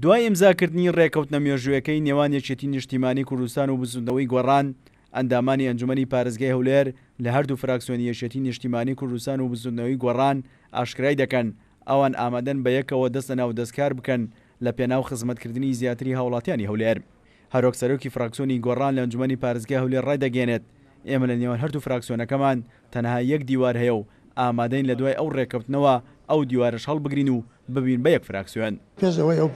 دوای ئیمزاکردنی ڕێکەوتنە مێژوویەکەی نێوان یەکێتی نیشتیمانی کوردستان و بزوندنەوەی گۆڕان، ئەندامانی ئەنجومەنی پارێزگای هەولێر لە هەردوو فراکسیۆنی یەکێتی نیشتیمانی کوردستان و بزوندنەوەی گۆڕان ئاشکرای دەکەن ئەوان ئامادەن بە یەکەوە دەستە ناو دەستکار بکەن لە پێناو خزمەتکردنی زیاتری هاوڵاتیانی هەولێر. هەروەک سەرۆکی فراکسیۆنی گۆڕان لە ئەنجومەنی پارێزگای هەولێر ڕایدەگەێنێت ئێمە لە نێوان هەردوو فراکسیۆنەکەمان تەنها یەک دیوار هەیە و ئامادەین لە دوای ئەو ڕێکەوتنەوە ئەو دیوارش هەڵبگرین و ببین بە یەک فراکسیۆن. پێشەوەی ئەو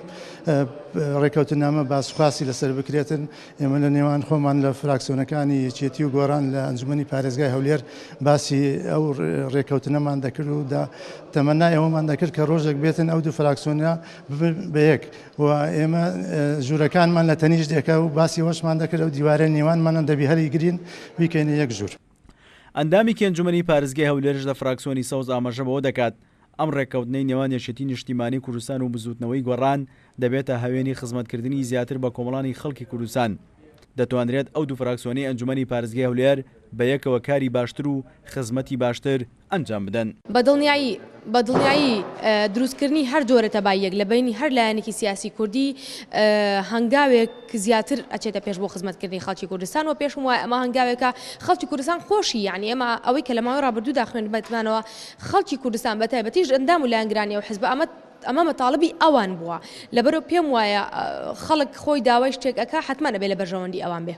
ڕێکەوتنامە باسخواسی لەسەر بکرێتن، ئێمە لە نێوان خۆمان لە فراکسیۆنەکانی یەکێتی و گۆڕان لە ئەنجومەنی پارێزگای هەولێر باسی ئەو ڕێکەوتنەمان دەکرد و تەمەنای ئەوەمان دەکرد کە ڕۆژێک بێتن ئەو دوو فراکسیۆنە ببن بە یەک و ئێمە ژوورەکانمان لە تەنیشت دێکە و باسی ئەوەشمان دەکرد و دیوارە نێوانمانە دەبی هەری گرین بیکەینە یەک ژوور. ئەندامی ئەنجومەنی پارێزگای هەولێرش لە فراکسیۆنی سەوز ئاماژە بەوە دەکات ئەم ڕێکەوتنەی نێوان یەکێتی نیشتیمانی کوردستان و بزوتنەوەی گۆڕان دەبێتە هاوێنی خزمەتکردنی زیاتر بە کۆمەڵانی خەڵکی کوردستان. دەتوانرێت ئەو دوو فراکسیۆنی ئەنجومەنی پارێزگای هەولێر بە یەکەوە کاری باشتر و خزمەتی باشتر ئەنجام بدەن. بە دڵنیایی دروستکردنی هەر جۆرە تەباییەک لە بینی هەر لایەنێکی سیاسی کوردی هەنگاوێک زیاتر ئەچێتە پێش بۆ خزمەتکردنی خەڵکی کوردستان و پێشم وایە ئەمە هەنگاوێکە خەڵکی کوردستان خۆشی، یعنی ئێمە ئەوەی کە لە ماوەی ڕابردوودا خوێندبێتمانەوە خەڵکی کوردستان بەتایبەتیش ئەندام و لایەنگرانی و حیزب ئەمە مەتاڵبی ئەوان بووە، لەبەرەوە پێم وایە خەڵک خۆی داوای شتێک ئەکا حتممە نەبێت لە بەرژەوەندی ئەوان بێ.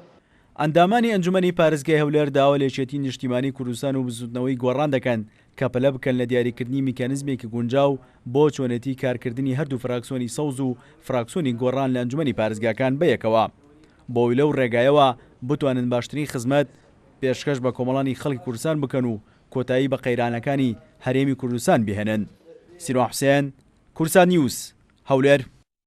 ئەندامانی ئەنجومەنی پارێزگای هەولێر داوا لە یەکێتی نیشتیمانی کوردستان و بزوتنەوەی گۆڕان دەکەن کە پەلە بکەن لە دیاریکردنی میکانیزمێکی گونجاو بۆ چۆنێتی کارکردنی هەردوو فراکسیۆنی سەوز و فراکسیۆنی گۆڕان لە ئەنجومەنی پارێزگاکان بەیەکەوە بۆی لەو ڕێگایەوە بتوانن باشترین خزمەت پێشکەش بە کۆمەڵانی خەڵکی کوردستان بکەن و کۆتایی بە قەیرانەکانی هەرێمی کوردستان بهێنن. سیروان حوسێن، کورسان نیوز، هەولێر.